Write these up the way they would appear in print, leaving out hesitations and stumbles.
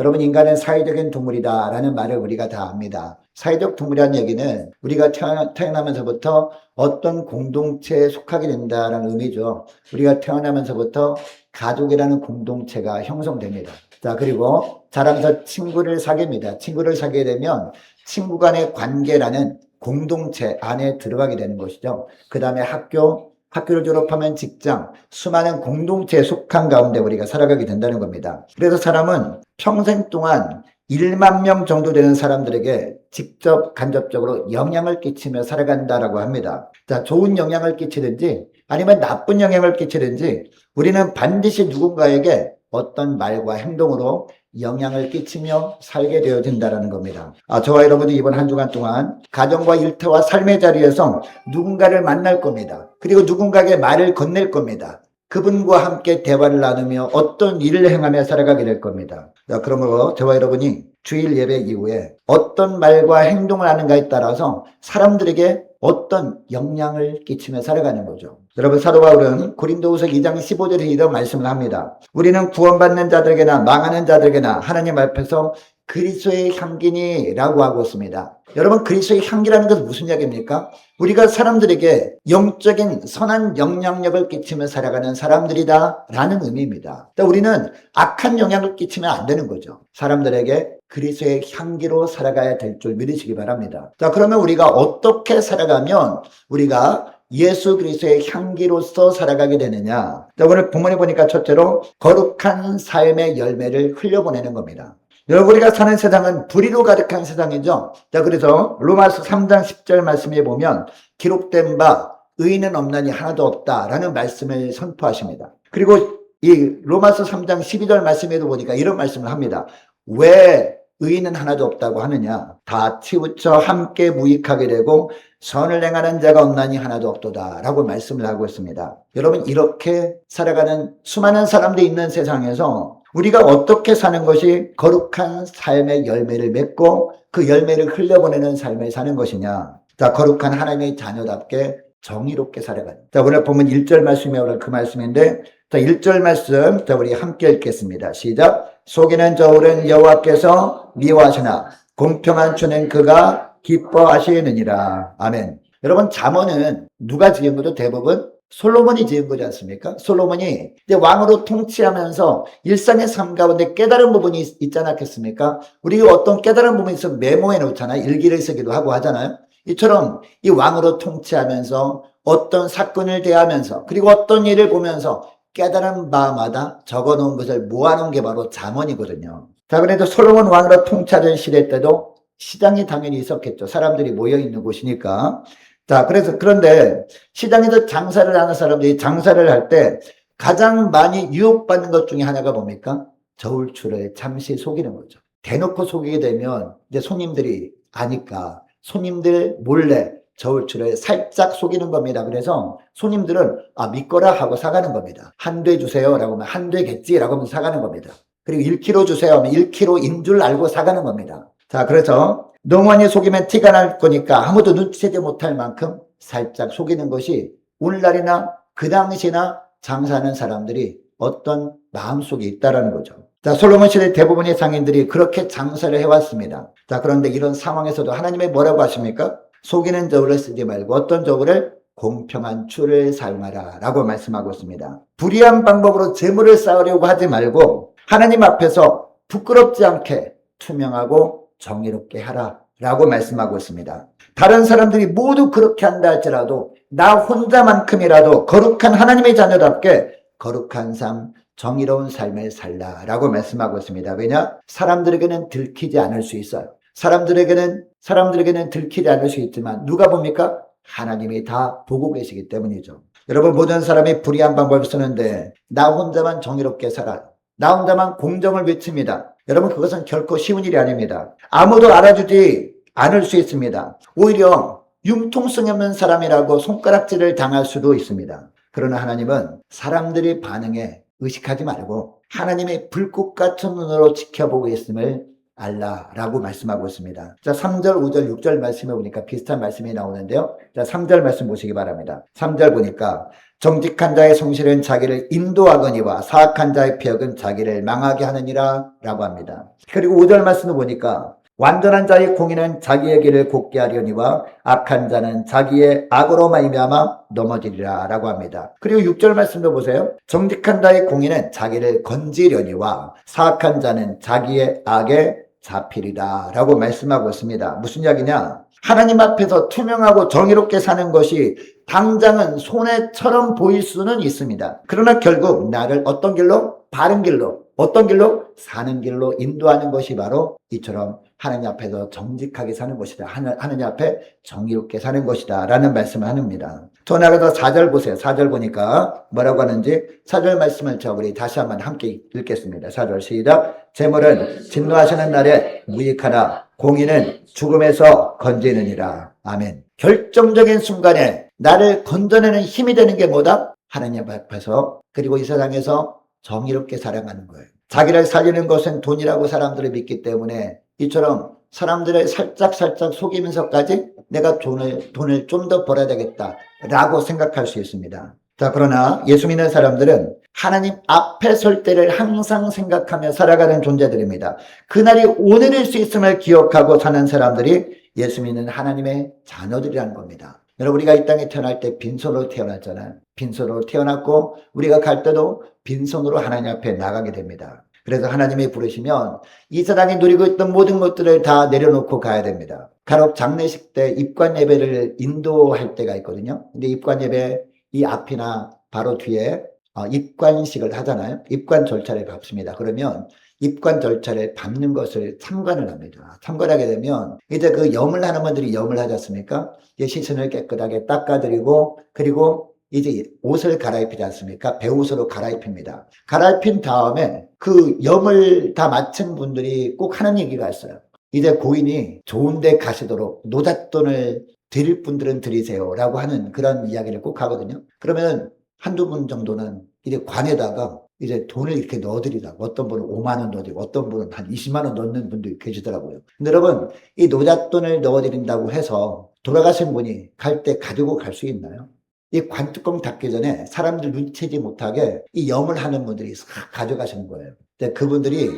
여러분, 인간은 사회적인 동물이다라는 말을 우리가 다 압니다. 사회적 동물이라는 얘기는 우리가 태어나면서부터 어떤 공동체에 속하게 된다는 의미죠. 우리가 태어나면서부터 가족이라는 공동체가 형성됩니다. 자, 그리고 자라면서 친구를 사귀입니다. 친구를 사귀게 되면 친구 간의 관계라는 공동체 안에 들어가게 되는 것이죠. 그 다음에 학교를 졸업하면 직장, 수많은 공동체에 속한 가운데 우리가 살아가게 된다는 겁니다. 그래서 사람은 평생 동안 1만 명 정도 되는 사람들에게 직접 간접적으로 영향을 끼치며 살아간다라고 합니다. 자, 좋은 영향을 끼치든지 아니면 나쁜 영향을 끼치든지 우리는 반드시 누군가에게 어떤 말과 행동으로 영향을 끼치며 살게 되어진다는 겁니다. 저와 여러분이 이번 한 주간 동안 가정과 일터와 삶의 자리에서 누군가를 만날 겁니다. 그리고 누군가에게 말을 건넬 겁니다. 그분과 함께 대화를 나누며 어떤 일을 행하며 살아가게 될 겁니다. 그러므로 저와 여러분이 주일 예배 이후에 어떤 말과 행동을 하는가에 따라서 사람들에게 어떤 영향을 끼치며 살아가는 거죠. 여러분, 사도 바울은 고린도후서 2장 15절에 이런 말씀을 합니다. 우리는 구원받는 자들에게나 망하는 자들에게나 하나님 앞에서 그리스도의 향기니라고 하고 있습니다. 여러분, 그리스도의 향기라는 것은 무슨 이야기입니까? 우리가 사람들에게 영적인 선한 영향력을 끼치며 살아가는 사람들이다라는 의미입니다. 우리는 악한 영향을 끼치면 안 되는 거죠. 사람들에게 그리스도의 향기로 살아가야 될 줄 믿으시기 바랍니다. 자, 그러면 우리가 어떻게 살아가면 우리가 예수 그리스도의 향기로서 살아가게 되느냐? 자, 오늘 본문에 보니까 첫째로 거룩한 삶의 열매를 흘려보내는 겁니다. 여러분, 우리가 사는 세상은 불의로 가득한 세상이죠. 자, 그래서 로마서 3장 10절 말씀에 보면 기록된 바 의인은 없나니 하나도 없다라는 말씀을 선포하십니다. 그리고 이 로마서 3장 12절 말씀에도 보니까 이런 말씀을 합니다. 왜 의인은 하나도 없다고 하느냐? 다 치우쳐 함께 무익하게 되고 선을 행하는 자가 없나니 하나도 없도다 라고 말씀을 하고 있습니다. 여러분, 이렇게 살아가는 수많은 사람들이 있는 세상에서 우리가 어떻게 사는 것이 거룩한 삶의 열매를 맺고 그 열매를 흘려보내는 삶을 사는 것이냐? 자, 거룩한 하나님의 자녀답게 정의롭게 살아가는. 자, 오늘 보면 1절 말씀이 오늘 그 말씀인데, 자, 1절 말씀, 자, 우리 함께 읽겠습니다. 시작. 속이는 저울은 여호와께서 미워하시나 공평한 주는 그가 기뻐하시느니라. 아멘. 여러분, 잠언은 누가 지은 것도 대부분 솔로몬이 지은 거지 않습니까? 솔로몬이 이제 왕으로 통치하면서 일상의 삶 가운데 깨달은 부분이 있지 않았겠습니까? 우리가 어떤 깨달은 부분이 있으면 메모해 놓잖아요. 일기를 쓰기도 하고 하잖아요. 이처럼 이 왕으로 통치하면서 어떤 사건을 대하면서 그리고 어떤 일을 보면서 깨달은 바마다 적어놓은 것을 모아놓은 게 바로 잠언이거든요. 자, 그래도 솔로몬 왕으로 통치하던 시대 때도 시장이 당연히 있었겠죠. 사람들이 모여있는 곳이니까. 자, 그런데 시장에서 장사를 하는 사람들이 장사를 할 때 가장 많이 유혹받는 것 중에 하나가 뭡니까? 저울추를 잠시 속이는 거죠. 대놓고 속이게 되면 이제 손님들이 아니까 손님들 몰래 저울추를 살짝 속이는 겁니다. 그래서 손님들은 믿거라 하고 사가는 겁니다. 한 대 주세요 라고 하면 한 대겠지라고 하면 사가는 겁니다. 그리고 1kg 주세요 하면 1kg인 줄 알고 사가는 겁니다. 자, 그래서 너무 많이 속이면 티가 날 거니까 아무도 눈치채지 못할 만큼 살짝 속이는 것이 오늘날이나 그 당시나 장사하는 사람들이 어떤 마음속에 있다라는 거죠. 자, 솔로몬 시대 대부분의 상인들이 그렇게 장사를 해왔습니다. 자, 그런데 이런 상황에서도 하나님이 뭐라고 하십니까? 속이는 저울을 쓰지 말고 어떤 저울을? 공평한 추를 사용하라 라고 말씀하고 있습니다. 불의한 방법으로 재물을 쌓으려고 하지 말고 하나님 앞에서 부끄럽지 않게 투명하고 정의롭게 하라 라고 말씀하고 있습니다. 다른 사람들이 모두 그렇게 한다 할지라도 나 혼자만큼이라도 거룩한 하나님의 자녀답게 거룩한 삶, 정의로운 삶을 살라 라고 말씀하고 있습니다. 왜냐? 사람들에게는 들키지 않을 수 있어요. 사람들에게는 들키지 않을 수 있지만 누가 봅니까? 하나님이 다 보고 계시기 때문이죠. 여러분, 모든 사람이 불의한 방법을 쓰는데 나 혼자만 정의롭게 살아. 나 혼자만 공정을 외칩니다. 여러분, 그것은 결코 쉬운 일이 아닙니다. 아무도 알아주지 않을 수 있습니다. 오히려 융통성이 없는 사람이라고 손가락질을 당할 수도 있습니다. 그러나 하나님은 사람들의 반응에 의식하지 말고 하나님의 불꽃 같은 눈으로 지켜보고 있음을 알라라고 말씀하고 있습니다. 자, 3절, 5절, 6절 말씀에 보니까 비슷한 말씀이 나오는데요. 자, 3절 말씀 보시기 바랍니다. 3절 보니까 정직한 자의 성실은 자기를 인도하거니와 사악한 자의 폐역은 자기를 망하게 하느니라 라고 합니다. 그리고 5절 말씀을 보니까 완전한 자의 공의는 자기의 길을 곱게 하려니와 악한 자는 자기의 악으로 말미암아 넘어지리라 라고 합니다. 그리고 6절 말씀도 보세요. 정직한 자의 공의는 자기를 건지려니와 사악한 자는 자기의 악에 잡히리라 라고 말씀하고 있습니다. 무슨 이야기냐? 하나님 앞에서 투명하고 정의롭게 사는 것이 당장은 손해처럼 보일 수는 있습니다. 그러나 결국 나를 어떤 길로? 바른 길로. 어떤 길로? 사는 길로 인도하는 것이 바로 이처럼 하나님 앞에서 정직하게 사는 것이다. 하나님 앞에 정의롭게 사는 것이다. 라는 말씀을 합니다. 더 나아가서 4절 보세요. 4절 보니까 뭐라고 하는지 4절 말씀을 우리 다시 한번 함께 읽겠습니다. 4절 시작. 재물은 진노하시는 날에 무익하나 공의는 죽음에서 건지느니라. 아멘. 결정적인 순간에 나를 건져내는 힘이 되는 게 뭐다? 하나님 앞에서 그리고 이 세상에서 정의롭게 살아가는 거예요. 자기를 살리는 것은 돈이라고 사람들을 믿기 때문에 이처럼 사람들을 살짝 속이면서까지 내가 돈을 좀 더 벌어야 되겠다라고 생각할 수 있습니다. 자, 그러나 예수 믿는 사람들은 하나님 앞에 설 때를 항상 생각하며 살아가는 존재들입니다. 그날이 오늘일 수 있음을 기억하고 사는 사람들이 예수 믿는 하나님의 자녀들이라는 겁니다. 여러분, 우리가 이 땅에 태어날 때 빈손으로 태어났잖아요. 빈손으로 태어났고 우리가 갈 때도 빈손으로 하나님 앞에 나가게 됩니다. 그래서 하나님이 부르시면 이 세상에 누리고 있던 모든 것들을 다 내려놓고 가야 됩니다. 간혹 장례식 때 입관 예배를 인도할 때가 있거든요. 근데 입관 예배 이 앞이나 바로 뒤에 입관식을 하잖아요. 입관 절차를 밟습니다. 그러면 입관 절차를 밟는 것을 참관을 합니다. 참관하게 되면 이제 그 염을 하는 분들이 염을 하지 않습니까? 이제 시선을 깨끗하게 닦아드리고 그리고 이제 옷을 갈아입히지 않습니까? 배옷으로 갈아입힙니다. 갈아입힌 다음에 그 염을 다 마친 분들이 꼭 하는 얘기가 있어요. 이제 고인이 좋은 데 가시도록 노잣돈을 드릴 분들은 드리세요 라고 하는 그런 이야기를 꼭 하거든요. 그러면 한두 분 정도는 이제 관에다가 이제 돈을 이렇게 넣어드리라고 어떤 분은 5만 원 넣어드리고 어떤 분은 한 20만 원 넣는 분도 계시더라고요. 근데 여러분 이 노잣돈을 넣어드린다고 해서 돌아가신 분이 갈 때 가지고 갈 수 있나요? 이 관뚜껑 닫기 전에 사람들 눈치채지 못하게 이 염을 하는 분들이 싹 가져가시는 거예요. 근데 그분들이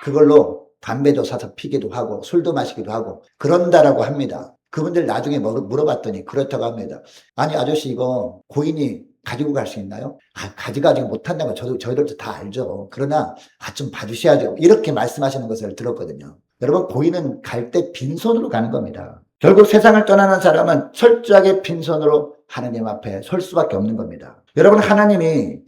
그걸로 담배도 사서 피기도 하고 술도 마시기도 하고 그런다라고 합니다. 그분들 나중에 물어봤더니 그렇다고 합니다. 아니 아저씨 이거 고인이 가지고 갈 수 있나요? 가져가지 못한다는 거 저희들도 다 알죠. 그러나 좀 봐주셔야죠. 이렇게 말씀하시는 것을 들었거든요. 여러분 고인은 갈 때 빈손으로 가는 겁니다. 결국 세상을 떠나는 사람은 철저하게 빈손으로 하나님 앞에 설 수밖에 없는 겁니다. 여러분 하나님의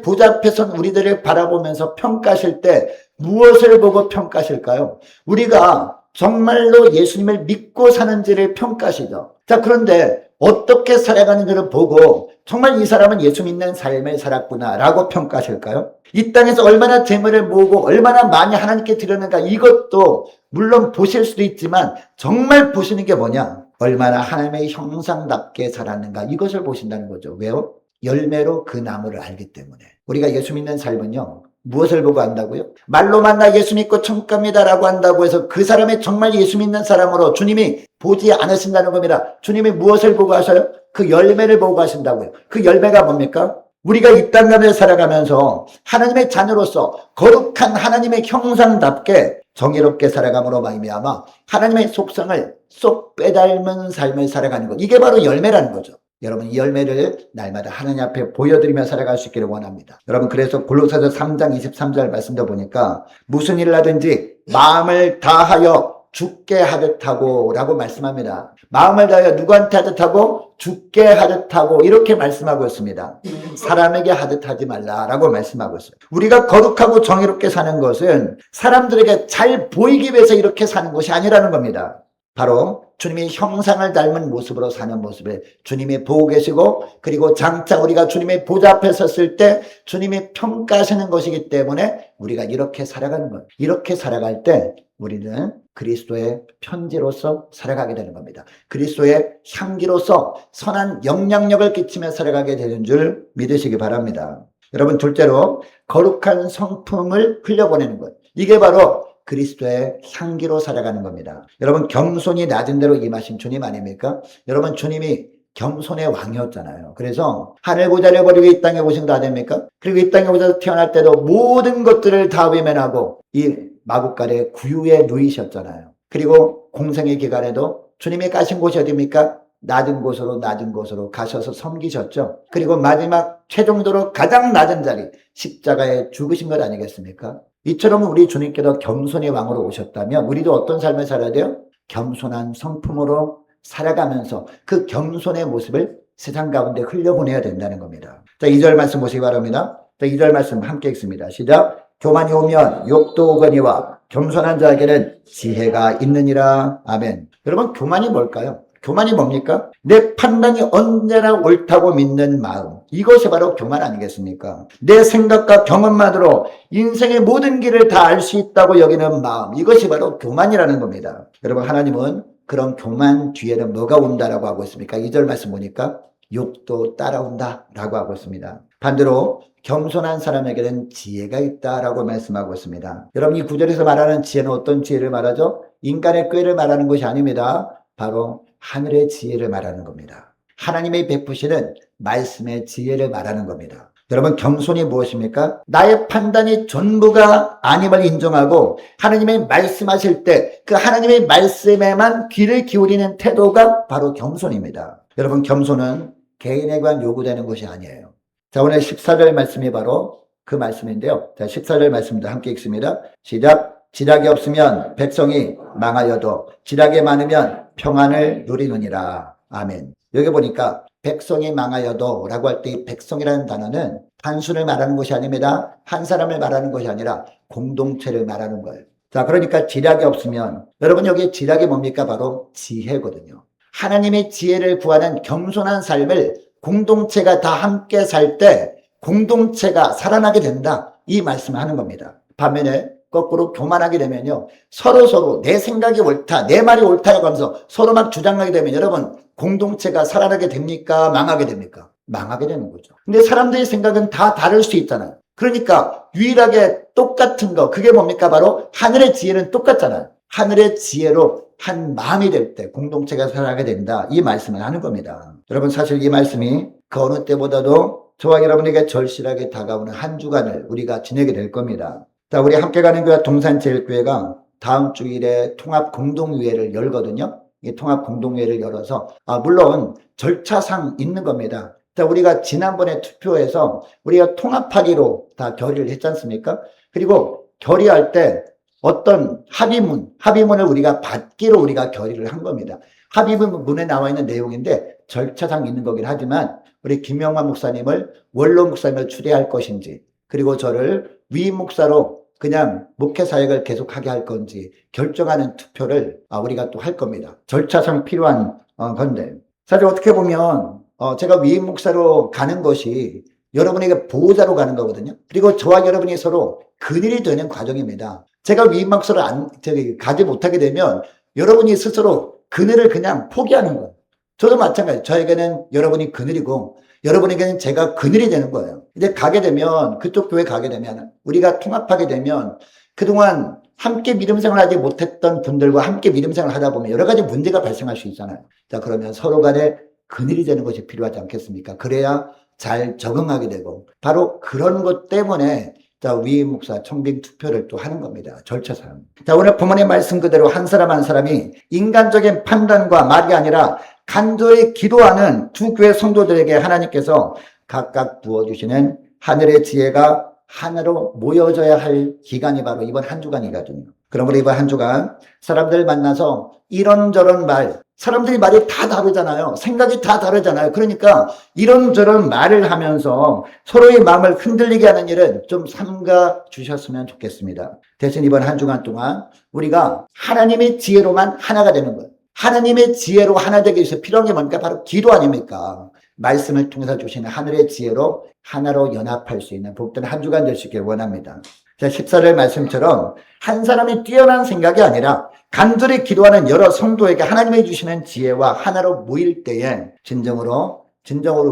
보좌 앞에 선 우리들을 바라보면서 평가하실 때 무엇을 보고 평가하실까요? 우리가 정말로 예수님을 믿고 사는지를 평가하시죠. 자, 그런데 어떻게 살아가는지를 보고 정말 이 사람은 예수 믿는 삶을 살았구나 라고 평가하실까요? 이 땅에서 얼마나 재물을 모으고 얼마나 많이 하나님께 드렸는가 이것도 물론 보실 수도 있지만 정말 보시는 게 뭐냐? 얼마나 하나님의 형상답게 살았는가 이것을 보신다는 거죠. 왜요? 열매로 그 나무를 알기 때문에. 우리가 예수 믿는 삶은요. 무엇을 보고 안다고요? 말로만 나 예수 믿고 천국 갑니다라고 한다고 해서 그 사람이 정말 예수 믿는 사람으로 주님이 보지 않으신다는 겁니다. 주님이 무엇을 보고 하셔요? 그 열매를 보고 하신다고요. 그 열매가 뭡니까? 우리가 이 땅 가운데 살아가면서 하나님의 자녀로서 거룩한 하나님의 형상답게 정의롭게 살아감으로 말미암아 하나님의 속성을 쏙 빼닮은 삶을 살아가는 것. 이게 바로 열매라는 거죠. 여러분 이 열매를 날마다 하나님 앞에 보여드리며 살아갈 수 있기를 원합니다. 여러분 그래서 골로새서 3장 23절 말씀도 보니까 무슨 일을 하든지 마음을 다하여 죽게 하듯 하고 라고 말씀합니다. 마음을 다하여 누구한테 하듯 하고 죽게 하듯 하고 이렇게 말씀하고 있습니다. 사람에게 하듯 하지 말라라고 말씀하고 있어요. 우리가 거룩하고 정의롭게 사는 것은 사람들에게 잘 보이기 위해서 이렇게 사는 것이 아니라는 겁니다. 바로 주님의 형상을 닮은 모습으로 사는 모습을 주님이 보고 계시고 그리고 장차 우리가 주님의 보좌 앞에 섰을 때 주님이 평가하시는 것이기 때문에 우리가 이렇게 살아가는 것. 이렇게 살아갈 때 우리는 그리스도의 편지로서 살아가게 되는 겁니다. 그리스도의 향기로서 선한 영향력을 끼치며 살아가게 되는 줄 믿으시기 바랍니다. 여러분 둘째로 거룩한 성품을 흘려보내는 것. 이게 바로 그리스도의 향기로 살아가는 겁니다. 여러분 겸손히 낮은 대로 임하신 주님 아닙니까? 여러분 주님이 겸손의 왕이었잖아요. 그래서 하늘 보좌를 버리고 이 땅에 오신 거 다 됩니까? 그리고 이 땅에 오셔서 태어날 때도 모든 것들을 다 외면하고 이 마구간의 구유에 누이셨잖아요. 그리고 공생의 기간에도 주님이 가신 곳이 어디입니까? 낮은 곳으로 가셔서 섬기셨죠. 그리고 마지막 최종적으로 가장 낮은 자리 십자가에 죽으신 것 아니겠습니까? 이처럼 우리 주님께서 겸손의 왕으로 오셨다면 우리도 어떤 삶을 살아야 돼요? 겸손한 성품으로 살아가면서 그 겸손의 모습을 세상 가운데 흘려보내야 된다는 겁니다. 자, 2절 말씀 보시기 바랍니다. 자, 2절 말씀 함께 읽습니다. 시작. 교만이 오면 욕도 오거니와 겸손한 자에게는 지혜가 있느니라. 아멘. 여러분, 교만이 뭘까요? 교만이 뭡니까? 내 판단이 언제나 옳다고 믿는 마음. 이것이 바로 교만 아니겠습니까? 내 생각과 경험만으로 인생의 모든 길을 다 알 수 있다고 여기는 마음. 이것이 바로 교만이라는 겁니다. 여러분, 하나님은 그런 교만 뒤에는 뭐가 온다라고 하고 있습니까? 2절 말씀 보니까 욕도 따라온다라고 하고 있습니다. 반대로 겸손한 사람에게는 지혜가 있다라고 말씀하고 있습니다. 여러분, 이 구절에서 말하는 지혜는 어떤 지혜를 말하죠? 인간의 꾀를 말하는 것이 아닙니다. 바로 하늘의 지혜를 말하는 겁니다. 하나님의 베푸시는 말씀의 지혜를 말하는 겁니다. 여러분, 겸손이 무엇입니까? 나의 판단이 전부가 아님을 인정하고 하나님의 말씀하실 때 그 하나님의 말씀에만 귀를 기울이는 태도가 바로 겸손입니다. 여러분, 겸손은 개인에 관한 요구되는 것이 아니에요. 자, 오늘 14절 말씀이 바로 그 말씀인데요. 자, 14절 말씀도 함께 읽습니다. 시작. 지략이 없으면 백성이 망하여도 지략이 많으면 평안을 누리느니라. 아멘. 여기 보니까 백성이 망하여도 라고 할 때 이 백성이라는 단어는 단순을 말하는 것이 아닙니다. 한 사람을 말하는 것이 아니라 공동체를 말하는 거예요. 자, 그러니까 지략이 없으면, 여러분 여기 지략이 뭡니까? 바로 지혜거든요. 하나님의 지혜를 구하는 겸손한 삶을 공동체가 다 함께 살 때 공동체가 살아나게 된다. 이 말씀을 하는 겁니다. 반면에 거꾸로 교만하게 되면요, 서로 내 생각이 옳다, 내 말이 옳다라고 하면서 서로 막 주장하게 되면 여러분, 공동체가 살아나게 됩니까? 망하게 됩니까? 망하게 되는 거죠. 근데 사람들의 생각은 다 다를 수 있잖아요. 그러니까 유일하게 똑같은 거, 그게 뭡니까? 바로 하늘의 지혜는 똑같잖아요. 하늘의 지혜로 한 마음이 될 때 공동체가 살아나게 된다. 이 말씀을 하는 겁니다. 여러분, 사실 이 말씀이 그 어느 때보다도 저와 여러분에게 절실하게 다가오는 한 주간을 우리가 지내게 될 겁니다. 자, 우리 함께 가는 교회 동산제일교회가 다음 주일에 통합 공동회의를 열거든요. 이 통합 공동회의를 열어서, 물론 절차상 있는 겁니다. 자, 우리가 지난번에 투표해서 우리가 통합하기로 다 결의를 했지 않습니까? 그리고 결의할 때 어떤 합의문을 우리가 받기로 우리가 결의를 한 겁니다. 합의문에 나와 있는 내용인데 절차상 있는 거긴 하지만 우리 김영환 목사님을 원로 목사님을 추대할 것인지, 그리고 저를 위임 목사로 그냥 목회 사역을 계속하게 할 건지 결정하는 투표를 우리가 또 할 겁니다. 절차상 필요한 건데, 사실 어떻게 보면 제가 위임 목사로 가는 것이 여러분에게 보호자로 가는 거거든요. 그리고 저와 여러분이 서로 근일이 되는 과정입니다. 제가 위임 목사로 가지 못하게 되면 여러분이 스스로 그늘을 그냥 포기하는 거예요. 저도 마찬가지예요. 저에게는 여러분이 그늘이고 여러분에게는 제가 그늘이 되는 거예요. 이제 가게 되면, 그쪽 교회 가게 되면, 우리가 통합하게 되면 그동안 함께 믿음 생활하지 못했던 분들과 함께 믿음 생활을 하다 보면 여러 가지 문제가 발생할 수 있잖아요. 자, 그러면 서로 간에 그늘이 되는 것이 필요하지 않겠습니까? 그래야 잘 적응하게 되고, 바로 그런 것 때문에 자, 위임 목사 청빙 투표를 또 하는 겁니다. 절차상. 자, 오늘 본문의 말씀 그대로 한 사람 한 사람이 인간적인 판단과 말이 아니라 간절히 기도하는 두 교회 성도들에게 하나님께서 각각 부어주시는 하늘의 지혜가 하나로 모여져야 할 기간이 바로 이번 한 주간이거든요. 그러므로 이번 한 주간 사람들 만나서 이런저런 말, 사람들이 말이 다 다르잖아요. 생각이 다 다르잖아요. 그러니까 이런저런 말을 하면서 서로의 마음을 흔들리게 하는 일은 좀 삼가 주셨으면 좋겠습니다. 대신 이번 한 주간 동안 우리가 하나님의 지혜로만 하나가 되는 거예요. 하나님의 지혜로 하나 되기 위해서 필요한 게 뭡니까? 바로 기도 아닙니까? 말씀을 통해서 주시는 하늘의 지혜로 하나로 연합할 수 있는 복된 한 주간 될 수 있길 원합니다. 자, 14절 말씀처럼 한 사람이 뛰어난 생각이 아니라 간절히 기도하는 여러 성도에게 하나님이 주시는 지혜와 하나로 모일 때에 진정으로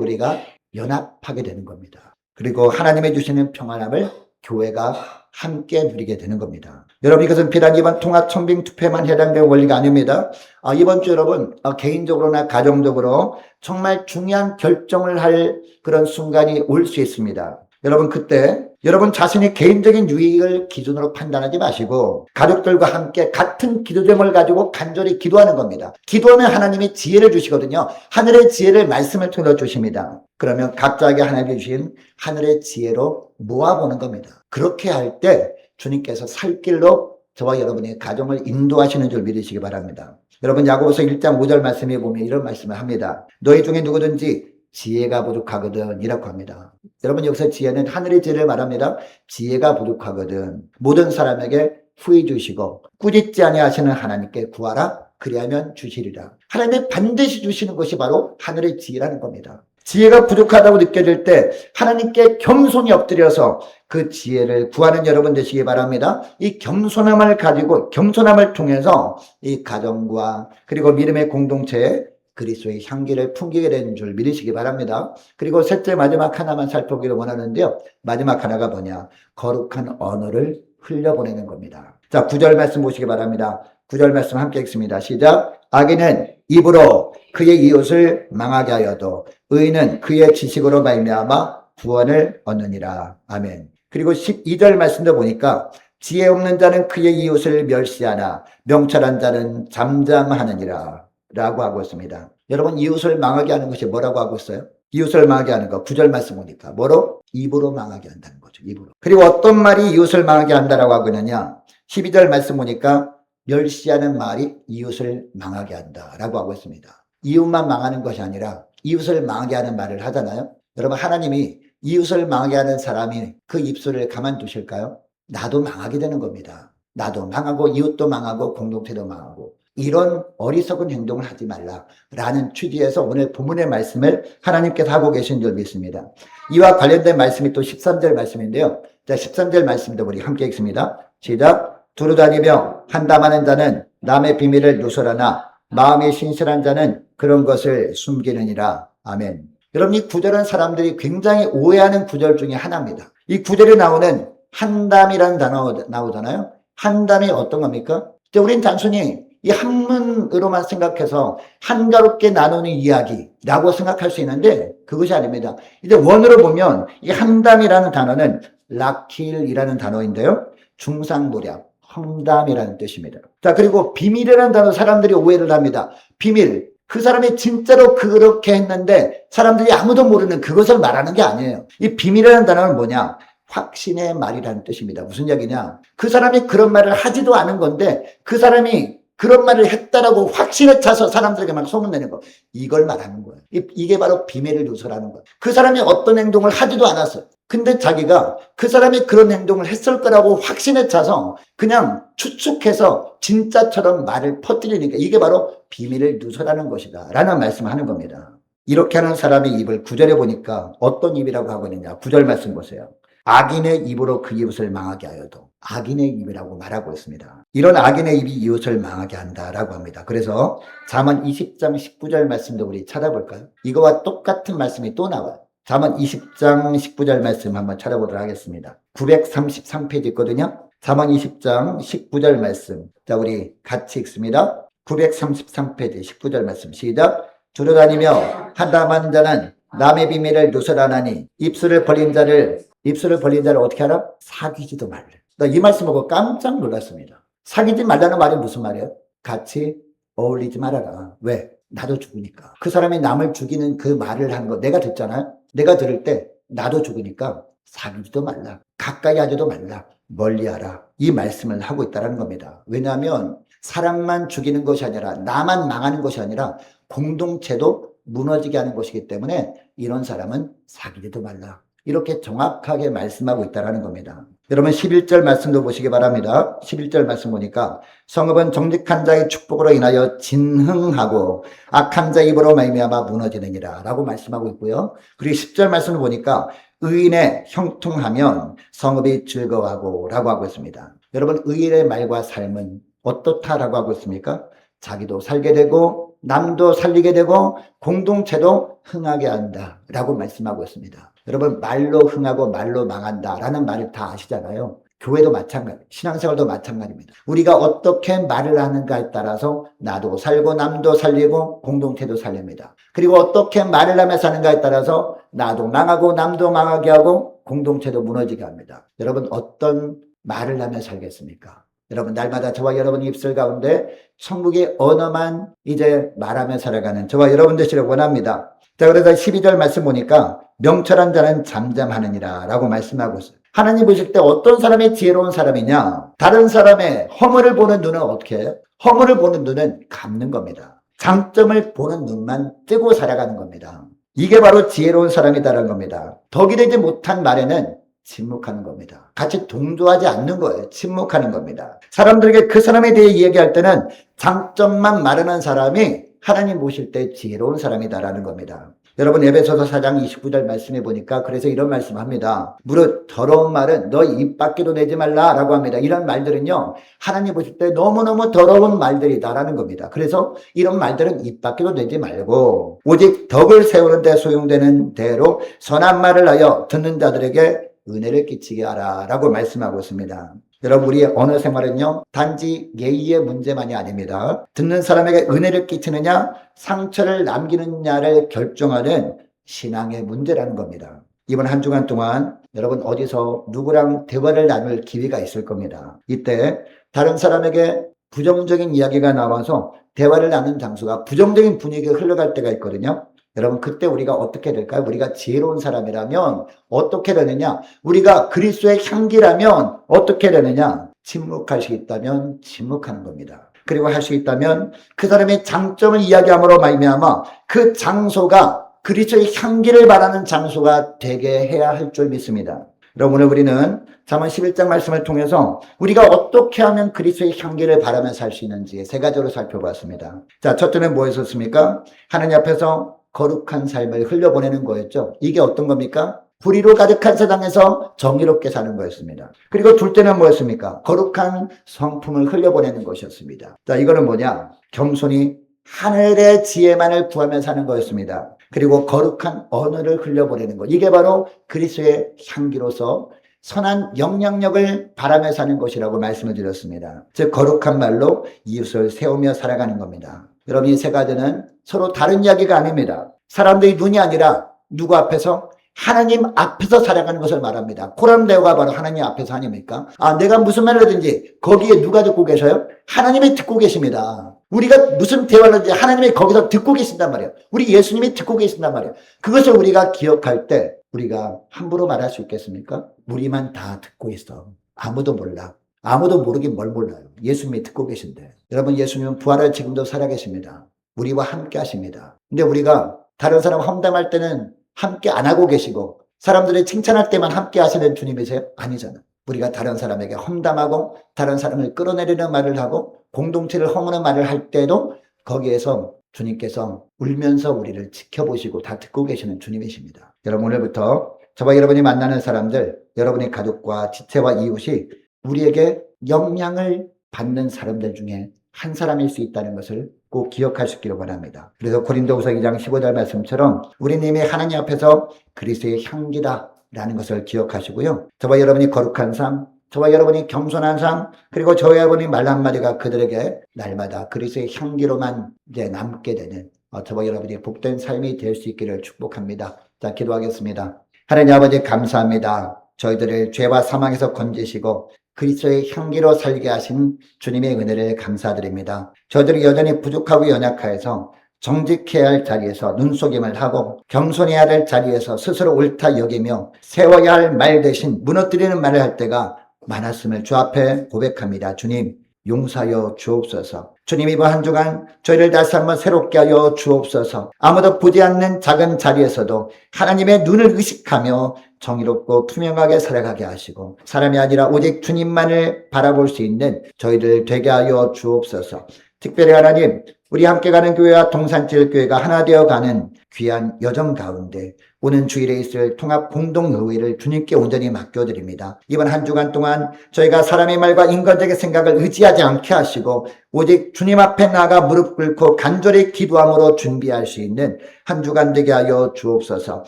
우리가 연합하게 되는 겁니다. 그리고 하나님이 주시는 평안함을 교회가 함께 누리게 되는 겁니다. 여러분, 이것은 비단 이번 통합청빙투표에만 해당되는 원리가 아닙니다. 이번 주 여러분, 개인적으로나 가정적으로 정말 중요한 결정을 할 그런 순간이 올 수 있습니다. 여러분, 그때 여러분 자신의 개인적인 유익을 기준으로 판단하지 마시고 가족들과 함께 같은 기도 제목을 가지고 간절히 기도하는 겁니다. 기도하면 하나님이 지혜를 주시거든요. 하늘의 지혜를 말씀을 통해 주십니다. 그러면 각자에게 하나님이 주신 하늘의 지혜로 모아보는 겁니다. 그렇게 할 때 주님께서 살 길로 저와 여러분의 가정을 인도하시는 줄 믿으시기 바랍니다. 여러분, 야고보서 1장 5절 말씀에 보면 이런 말씀을 합니다. 너희 중에 누구든지 지혜가 부족하거든 이라고 합니다. 여러분, 여기서 지혜는 하늘의 지혜를 말합니다. 지혜가 부족하거든 모든 사람에게 후히 주시고 꾸짖지 아니하시는 하나님께 구하라 그리하면 주시리라. 하나님이 반드시 주시는 것이 바로 하늘의 지혜라는 겁니다. 지혜가 부족하다고 느껴질 때 하나님께 겸손히 엎드려서 그 지혜를 구하는 여러분 되시기 바랍니다. 이 겸손함을 가지고 겸손함을 통해서 이 가정과 그리고 믿음의 공동체에 그리스도의 향기를 풍기게 되는 줄 믿으시기 바랍니다. 그리고 셋째 마지막 하나만 살펴보기를 원하는데요. 마지막 하나가 뭐냐? 거룩한 언어를 흘려보내는 겁니다. 자, 9절 말씀 보시기 바랍니다. 9절 말씀 함께 읽습니다. 시작. 악인은 입으로 그의 이웃을 망하게 하여도 의인은 그의 지식으로 말미암아 구원을 얻느니라. 아멘. 그리고 12절 말씀도 보니까 지혜 없는 자는 그의 이웃을 멸시하나 명철한 자는 잠잠하느니라 라고 하고 있습니다. 여러분, 이웃을 망하게 하는 것이 뭐라고 하고 있어요? 이웃을 망하게 하는 거 9절 말씀 보니까 뭐로? 입으로 망하게 한다는 거죠. 입으로. 그리고 어떤 말이 이웃을 망하게 한다라고 하고 있느냐? 12절 말씀 보니까 멸시하는 말이 이웃을 망하게 한다라고 하고 있습니다. 이웃만 망하는 것이 아니라 이웃을 망하게 하는 말을 하잖아요. 여러분, 하나님이 이웃을 망하게 하는 사람이 그 입술을 가만두실까요? 나도 망하게 되는 겁니다. 나도 망하고 이웃도 망하고 공동체도 망하고 이런 어리석은 행동을 하지 말라라는 취지에서 오늘 본문의 말씀을 하나님께서 하고 계신 줄 믿습니다. 이와 관련된 말씀이 또 13절 말씀인데요. 자, 13절 말씀도 우리 함께 읽습니다. 시작. 두루다니며 한담하는 자는 남의 비밀을 누설하나 마음이 신실한 자는 그런 것을 숨기느니라. 아멘. 여러분, 이 구절은 사람들이 굉장히 오해하는 구절 중에 하나입니다. 이 구절에 나오는 한담이라는 단어 나오잖아요. 한담이 어떤 겁니까? 우리는 단순히 이 한문으로만 생각해서 한가롭게 나누는 이야기라고 생각할 수 있는데 그것이 아닙니다. 이제 원어로 보면 이 한담이라는 단어는 라킬이라는 단어인데요. 중상모략, 험담이라는 뜻입니다. 자, 그리고 비밀이라는 단어 사람들이 오해를 합니다. 비밀. 그 사람이 진짜로 그렇게 했는데 사람들이 아무도 모르는 그것을 말하는 게 아니에요. 이 비밀이라는 단어는 뭐냐? 확신의 말이라는 뜻입니다. 무슨 얘기냐? 그 사람이 그런 말을 하지도 않은 건데 그 사람이 그런 말을 했다라고 확신에 차서 사람들에게 막 소문내는 거. 이걸 말하는 거예요. 이게 바로 비밀을 누설하는 거예요. 그 사람이 어떤 행동을 하지도 않았어요. 근데 자기가 그 사람이 그런 행동을 했을 거라고 확신에 차서 그냥 추측해서 진짜처럼 말을 퍼뜨리니까 이게 바로 비밀을 누설하는 것이다 라는 말씀을 하는 겁니다. 이렇게 하는 사람의 입을 9절에 보니까 어떤 입이라고 하고 있느냐. 9절 말씀 보세요. 악인의 입으로 그 이웃을 망하게 하여도 악인의 입이라고 말하고 있습니다. 이런 악인의 입이 이웃을 망하게 한다라고 합니다. 그래서 잠언 20장 19절 말씀도 우리 찾아볼까요? 이거와 똑같은 말씀이 또 나와요. 잠언 20장 19절 말씀 한번 찾아보도록 하겠습니다. 933페이지 있거든요. 잠언 20장 19절 말씀. 자, 우리 같이 읽습니다. 933페이지 19절 말씀 시작. 두루다니며 한담한 자는 남의 비밀을 누설하나니 입술을 벌린 자를 어떻게 하라? 사귀지도 말래. 나 이 말씀 보고 깜짝 놀랐습니다. 사귀지 말라는 말이 무슨 말이에요? 같이 어울리지 말아라. 왜? 나도 죽으니까. 그 사람이 남을 죽이는 그 말을 한 거 내가 듣잖아요. 내가 들을 때 나도 죽으니까 사귀지도 말라. 가까이 하지도 말라. 멀리하라. 이 말씀을 하고 있다는 겁니다. 왜냐하면 사람만 죽이는 것이 아니라 나만 망하는 것이 아니라 공동체도 무너지게 하는 것이기 때문에 이런 사람은 사귀지도 말라. 이렇게 정확하게 말씀하고 있다는 겁니다. 여러분 11절 말씀도 보시기 바랍니다. 11절 말씀 보니까 성읍은 정직한 자의 축복으로 인하여 진흥하고 악한 자 입으로 말미암아 무너지느니라 라고 말씀하고 있고요. 그리고 10절 말씀을 보니까 의인의 형통하면 성읍이 즐거워하고 라고 하고 있습니다. 여러분 의인의 말과 삶은 어떻다라고 하고 있습니까? 자기도 살게 되고 남도 살리게 되고 공동체도 흥하게 한다라고 말씀하고 있습니다. 여러분 말로 흥하고 말로 망한다라는 말을 다 아시잖아요. 교회도 마찬가지, 신앙생활도 마찬가지입니다. 우리가 어떻게 말을 하는가에 따라서 나도 살고 남도 살리고 공동체도 살립니다. 그리고 어떻게 말을 하며 사는가에 따라서 나도 망하고 남도 망하게 하고 공동체도 무너지게 합니다. 여러분 어떤 말을 하며 살겠습니까? 여러분 날마다 저와 여러분 입술 가운데 천국의 언어만 이제 말하며 살아가는 저와 여러분 되시길 원합니다. 자, 그래서 12절 말씀 보니까 명철한 자는 잠잠하느니라 라고 말씀하고 있어요. 하나님 보실 때 어떤 사람이 지혜로운 사람이냐? 다른 사람의 허물을 보는 눈은 어떻게 해요? 허물을 보는 눈은 감는 겁니다. 장점을 보는 눈만 뜨고 살아가는 겁니다. 이게 바로 지혜로운 사람이다라는 겁니다. 덕이 되지 못한 말에는 침묵하는 겁니다. 같이 동조하지 않는 거예요. 침묵하는 겁니다. 사람들에게 그 사람에 대해 이야기할 때는 장점만 말하는 사람이 하나님 보실 때 지혜로운 사람이다라는 겁니다. 여러분 에베소서 4장 29절 말씀해 보니까 그래서 이런 말씀합니다. 무릇 더러운 말은 너 입 밖에도 내지 말라라고 합니다. 이런 말들은요 하나님 보실 때 너무너무 더러운 말들이다라는 겁니다. 그래서 이런 말들은 입 밖에도 내지 말고 오직 덕을 세우는 데 소용되는 대로 선한 말을 하여 듣는 자들에게 은혜를 끼치게 하라 라고 말씀하고 있습니다. 여러분 우리의 언어 생활은요 단지 예의의 문제만이 아닙니다. 듣는 사람에게 은혜를 끼치느냐 상처를 남기느냐를 결정하는 신앙의 문제라는 겁니다. 이번 한 주간 동안 여러분 어디서 누구랑 대화를 나눌 기회가 있을 겁니다. 이때 다른 사람에게 부정적인 이야기가 나와서 대화를 나눈 장소가 부정적인 분위기가 흘러갈 때가 있거든요. 여러분 그때 우리가 어떻게 될까요? 우리가 지혜로운 사람이라면 어떻게 되느냐? 우리가 그리스도의 향기라면 어떻게 되느냐? 침묵할 수 있다면 침묵하는 겁니다. 그리고 할 수 있다면 그 사람의 장점을 이야기함으로 말미암아 그 장소가 그리스도의 향기를 바라는 장소가 되게 해야 할 줄 믿습니다. 여러분 오늘 우리는 잠언 11장 말씀을 통해서 우리가 어떻게 하면 그리스도의 향기를 바라며 살 수 있는지 세 가지로 살펴봤습니다. 자, 첫째는 뭐였었습니까? 하나님 앞에서 거룩한 삶을 흘려보내는 거였죠. 이게 어떤 겁니까? 불의로 가득한 세상에서 정의롭게 사는 거였습니다. 그리고 둘째는 뭐였습니까? 거룩한 성품을 흘려보내는 것이었습니다. 자, 이거는 뭐냐? 겸손히 하늘의 지혜만을 구하며 사는 거였습니다. 그리고 거룩한 언어를 흘려보내는 것. 이게 바로 그리스도의 향기로서 선한 영향력을 바라며 사는 것이라고 말씀을 드렸습니다. 즉 거룩한 말로 이웃을 세우며 살아가는 겁니다. 여러분 이 세 가지는 서로 다른 이야기가 아닙니다. 사람들의 눈이 아니라 누구 앞에서? 하나님 앞에서 살아가는 것을 말합니다. 코란 대화가 바로 하나님 앞에서 아닙니까? 내가 무슨 말을 하든지 거기에 누가 듣고 계셔요? 하나님이 듣고 계십니다. 우리가 무슨 대화를 하든지 하나님이 거기서 듣고 계신단 말이에요. 우리 예수님이 듣고 계신단 말이에요. 그것을 우리가 기억할 때 우리가 함부로 말할 수 있겠습니까? 우리만 다 듣고 있어. 아무도 몰라. 아무도 모르긴 뭘 몰라요. 예수님이 듣고 계신데. 여러분 예수님은 부활을 지금도 살아계십니다. 우리와 함께 하십니다. 근데 우리가 다른 사람 험담할 때는 함께 안 하고 계시고 사람들이 칭찬할 때만 함께 하시는 주님이세요? 아니잖아. 우리가 다른 사람에게 험담하고 다른 사람을 끌어내리는 말을 하고 공동체를 허무는 말을 할 때도 거기에서 주님께서 울면서 우리를 지켜보시고 다 듣고 계시는 주님이십니다. 여러분 오늘부터 저와 여러분이 만나는 사람들, 여러분의 가족과 지체와 이웃이 우리에게 영향을 받는 사람들 중에 한 사람일 수 있다는 것을 꼭 기억할 수 있기를 원합니다. 그래서 고린도후서 2장 15절 말씀처럼 우리는 이미 하나님 앞에서 그리스도의 향기다라는 것을 기억하시고요. 저와 여러분이 거룩한 삶, 저와 여러분이 겸손한 삶, 그리고 저와 여러분이 말 한마디가 그들에게 날마다 그리스도의 향기로만 이제 남게 되는 저와 여러분이 복된 삶이 될 수 있기를 축복합니다. 자, 기도하겠습니다. 하나님 아버지 감사합니다. 저희들을 죄와 사망에서 건지시고 그리스도의 향기로 살게 하신 주님의 은혜를 감사드립니다. 저희들이 여전히 부족하고 연약하여서 정직해야 할 자리에서 눈속임을 하고 겸손해야 될 자리에서 스스로 옳다 여기며 세워야 할 말 대신 무너뜨리는 말을 할 때가 많았음을 주 앞에 고백합니다. 주님 용서하여 주옵소서. 주님 이번 한 주간 저희를 다시 한번 새롭게 하여 주옵소서. 아무도 보지 않는 작은 자리에서도 하나님의 눈을 의식하며 정의롭고 투명하게 살아가게 하시고 사람이 아니라 오직 주님만을 바라볼 수 있는 저희들 되게 하여 주옵소서. 특별히 하나님 우리 함께 가는 교회와 동산지역교회가 하나 되어 가는 귀한 여정 가운데 오는 주일에 있을 통합 공동의회를 주님께 온전히 맡겨드립니다. 이번 한 주간 동안 저희가 사람의 말과 인간적인 생각을 의지하지 않게 하시고 오직 주님 앞에 나아가 무릎 꿇고 간절히 기도함으로 준비할 수 있는 한 주간 되게 하여 주옵소서.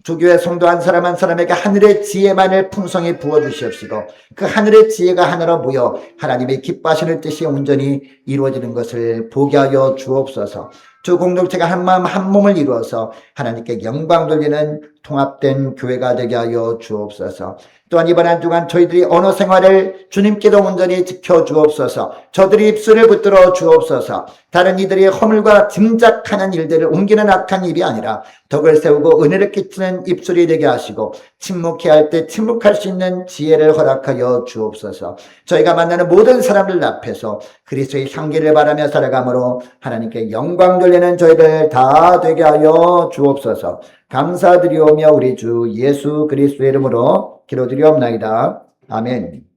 주교회 성도 한 사람 한 사람에게 하늘의 지혜만을 풍성히 부어주시옵시고 그 하늘의 지혜가 하나로 모여 하나님의 기뻐하시는 뜻이 온전히 이루어지는 것을 보게 하여 주옵소서. 주 공동체가 한 마음 한 몸을 이루어서 하나님께 영광 돌리는 통합된 교회가 되게 하여 주옵소서. 또한 이번 한 주간 저희들이 언어 생활을 주님께도 온전히 지켜주옵소서. 저들이 입술을 붙들어 주옵소서. 다른 이들이 허물과 짐작하는 일들을 옮기는 악한 입이 아니라 덕을 세우고 은혜를 끼치는 입술이 되게 하시고 침묵해야 할 때 침묵할 수 있는 지혜를 허락하여 주옵소서. 저희가 만나는 모든 사람들 앞에서 그리스도의 향기를 바라며 살아가므로 하나님께 영광 돌리는 저희들 다 되게 하여 주옵소서. 감사드리오며 우리 주 예수 그리스도의 이름으로 기도드리옵나이다. 아멘.